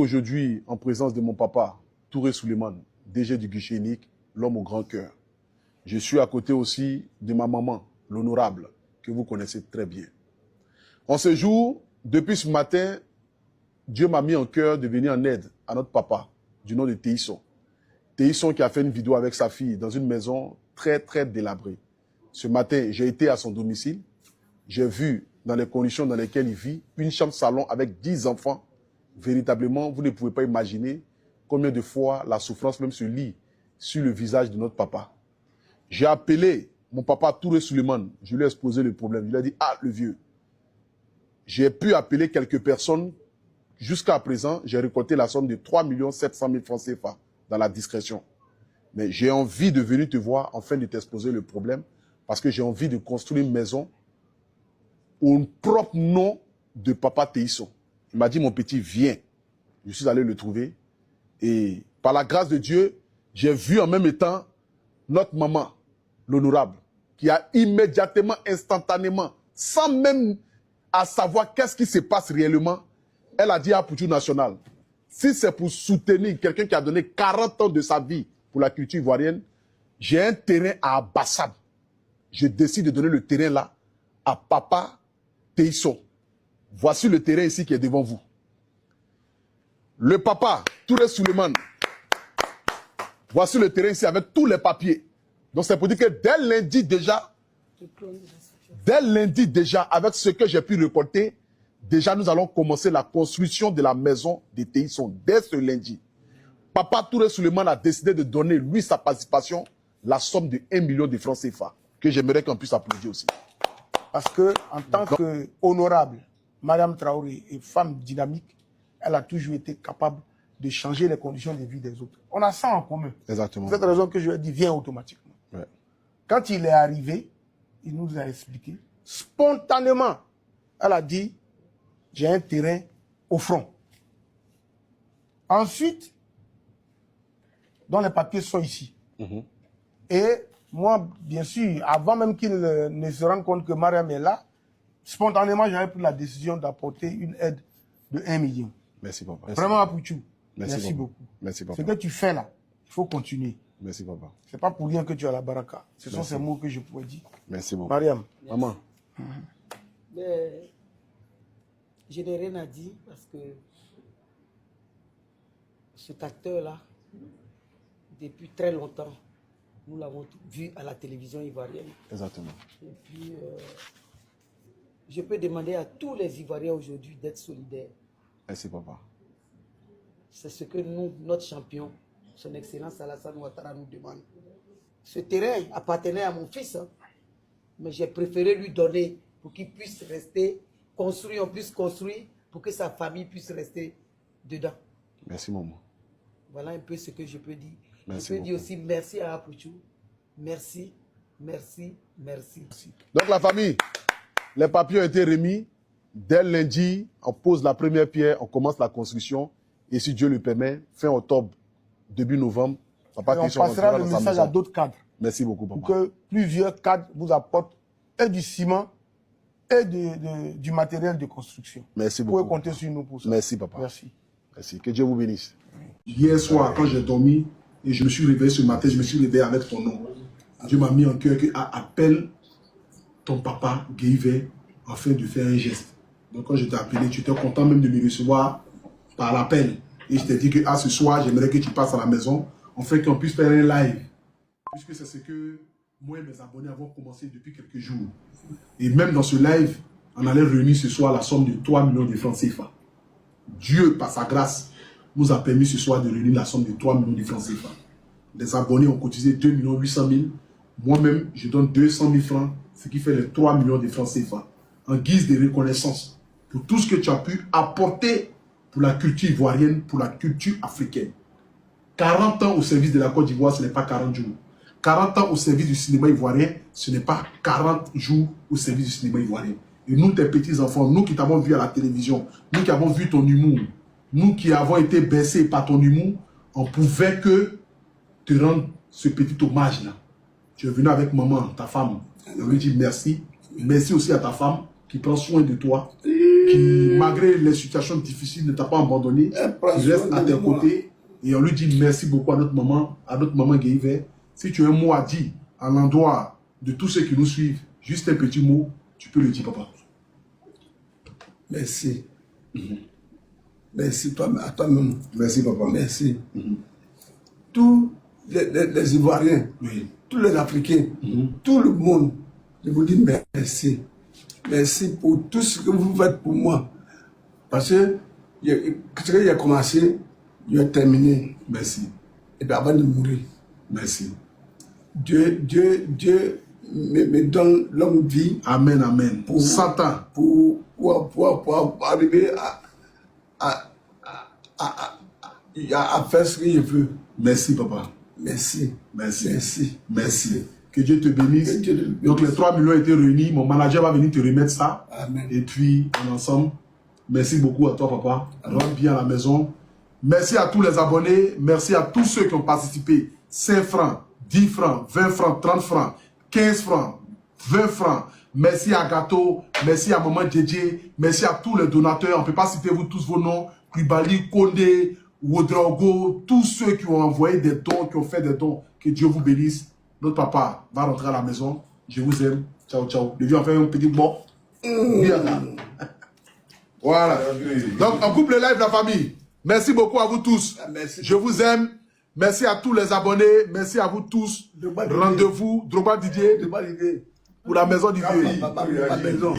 Aujourd'hui, en présence de mon papa, Touré Souleymane, DG du guichet unique, l'homme au grand cœur. Je suis à côté aussi de ma maman, l'honorable, que vous connaissez très bien. En ce jour, depuis ce matin, Dieu m'a mis en cœur de venir en aide à notre papa, du nom de Théisson. Théisson qui a fait une vidéo avec sa fille dans une maison très délabrée. Ce matin, j'ai été à son domicile. J'ai vu dans les conditions dans lesquelles il vit, une chambre salon avec 10 enfants. Véritablement, vous ne pouvez pas imaginer combien de fois la souffrance même se lit sur le visage de notre papa. J'ai appelé mon papa Touré Souleymane. Je lui ai exposé le problème. Je lui ai dit, ah, le vieux. J'ai pu appeler quelques personnes. Jusqu'à présent, j'ai récolté la somme de 3 700 000 francs CFA dans la discrétion. Mais j'ai envie de venir te voir afin de t'exposer le problème parce que j'ai envie de construire une maison au propre nom de papa Théisson. Il m'a dit, mon petit, viens. Je suis allé le trouver. Et par la grâce de Dieu, j'ai vu en même temps notre maman, l'honorable, qui a immédiatement, instantanément, sans même à savoir qu'est-ce qui se passe réellement, elle a dit à Poutou National, si c'est pour soutenir quelqu'un qui a donné 40 ans de sa vie pour la culture ivoirienne, j'ai un terrain à Abassab. Je décide de donner le terrain là à papa Théisson. Voici le terrain ici qui est devant vous. Le papa, Touré Souleymane. Voici le terrain ici avec tous les papiers. Donc c'est pour dire que dès lundi déjà, avec ce que j'ai pu récolter, déjà nous allons commencer la construction de la maison de Théisson. Dès ce lundi. Papa Touré Souleymane a décidé de donner, lui, sa participation, la somme de 1 million de francs CFA, que j'aimerais qu'on puisse applaudir aussi. Parce que en tant qu'honorable, Madame Traoré est femme dynamique, elle a toujours été capable de changer les conditions de vie des autres. On a ça en commun. Exactement. C'est cette raison que je lui ai dit, viens automatiquement. Ouais. Quand il est arrivé, il nous a expliqué, spontanément, elle a dit, j'ai un terrain au front. Ensuite, dont les papiers sont ici. Et moi, bien sûr, avant même qu'il ne se rende compte que Mariam est là, spontanément, j'avais pris la décision d'apporter une aide de 1 million. Merci, papa. Vraiment, Apouchou. Merci beaucoup. Merci, papa. Ce que tu fais là, il faut continuer. Merci, papa. Ce n'est pas pour rien que tu as la baraka. Ce sont ces mots que je pourrais dire. Merci beaucoup. Mariam. Maman. Je n'ai rien à dire parce que cet acteur-là, depuis très longtemps, nous l'avons vu à la télévision ivoirienne. Exactement. Et puis, je peux demander à tous les Ivoiriens aujourd'hui d'être solidaires. Merci, papa. C'est ce que nous, notre champion, son Excellence Alassane Ouattara nous demande. Ce terrain appartenait à mon fils, hein, mais j'ai préféré lui donner pour qu'il puisse rester construit, on puisse construire, pour que sa famille puisse rester dedans. Merci, maman. Voilà un peu ce que je peux dire. Merci je peux dire beaucoup. aussi merci à Apouchou. Merci. Donc la famille, les papiers ont été remis. Dès lundi, on pose la première pierre, on commence la construction. Et si Dieu le permet, fin octobre, début novembre, papa Et on passera le message à d'autres cadres. Merci beaucoup, papa. Pour que plusieurs cadres vous apportent et du ciment et du matériel de construction. Merci Vous beaucoup. pouvez compter sur nous pour ça. Merci, papa. Merci. Merci. Que Dieu vous bénisse. Hier soir, quand j'ai dormi et je me suis réveillé ce matin, je me suis réveillé avec ton nom. Dieu m'a mis en cœur que appelle ton papa, Guéhivé, afin de faire un geste. Donc quand je t'ai appelé, tu étais content même de me recevoir par l'appel. Et je t'ai dit que ce soir, j'aimerais que tu passes à la maison, afin qu'on puisse faire un live. Puisque c'est ce que moi et mes abonnés avons commencé depuis quelques jours. Et même dans ce live, on allait réunir ce soir la somme de 3 millions de francs CFA. Dieu, par sa grâce, nous a permis ce soir de réunir la somme de 3 millions de francs CFA. Les abonnés ont cotisé 2 800 000. Moi-même, je donne 200 000 francs, ce qui fait les 3 millions de francs CFA, en guise de reconnaissance pour tout ce que tu as pu apporter pour la culture ivoirienne, pour la culture africaine. 40 ans au service de la Côte d'Ivoire, ce n'est pas 40 jours. 40 ans au service du cinéma ivoirien, ce n'est pas 40 jours au service du cinéma ivoirien. Et nous, tes petits-enfants, nous qui t'avons vu à la télévision, nous qui avons vu ton humour, nous qui avons été bercés par ton humour, on pouvait que te rendre ce petit hommage-là. Tu es venu avec maman, ta femme. On lui dit merci. Merci aussi à ta femme qui prend soin de toi, qui qui, malgré les situations difficiles, ne t'a pas abandonné, qui reste à tes côtés. Et on lui dit merci beaucoup à notre maman Guéhivé. Si tu as un mot à dire à l'endroit de tous ceux qui nous suivent, juste un petit mot, tu peux le dire, papa. Merci. Merci à toi-même. Merci, papa. Merci. Tous les Ivoiriens, tous les Africains, tout le monde, je vous dis merci. Merci pour tout ce que vous faites pour moi. Parce que ce que j'ai commencé, j'ai terminé. Merci. Et bien avant de mourir. Merci. Dieu me donne longue vie. Amen, amen. Pour 100 ans. Pour arriver à faire ce que je veux. Merci, papa. Merci. Merci. Merci. Merci. Que Dieu te bénisse. Que Dieu te bénisse. Donc les 3 millions ont été réunis. Mon manager va venir te remettre ça. Amen. Et puis, on est ensemble. Merci beaucoup à toi, papa. Rentre bien à la maison. Merci à tous les abonnés. Merci à tous ceux qui ont participé. 5 francs, 10 francs, 20 francs, 30 francs, 15 francs, 20 francs. Merci à Gâteau. Merci à Maman Djedje. Merci à tous les donateurs. On ne peut pas citer vous tous vos noms. Koulibaly, Kondé, Ouedraogo, tous ceux qui ont envoyé des dons, qui ont fait des dons. Que Dieu vous bénisse. Notre papa va rentrer à la maison. Je vous aime. Ciao, ciao. Le vieux a fait un petit bon. Bien là. Voilà. Donc, on coupe le live, la famille. Merci beaucoup à vous tous. Merci. Je vous aime. Merci à tous les abonnés. Merci à vous tous. Rendez-vous, Drogba Didier, pour la maison du vieux. La maison.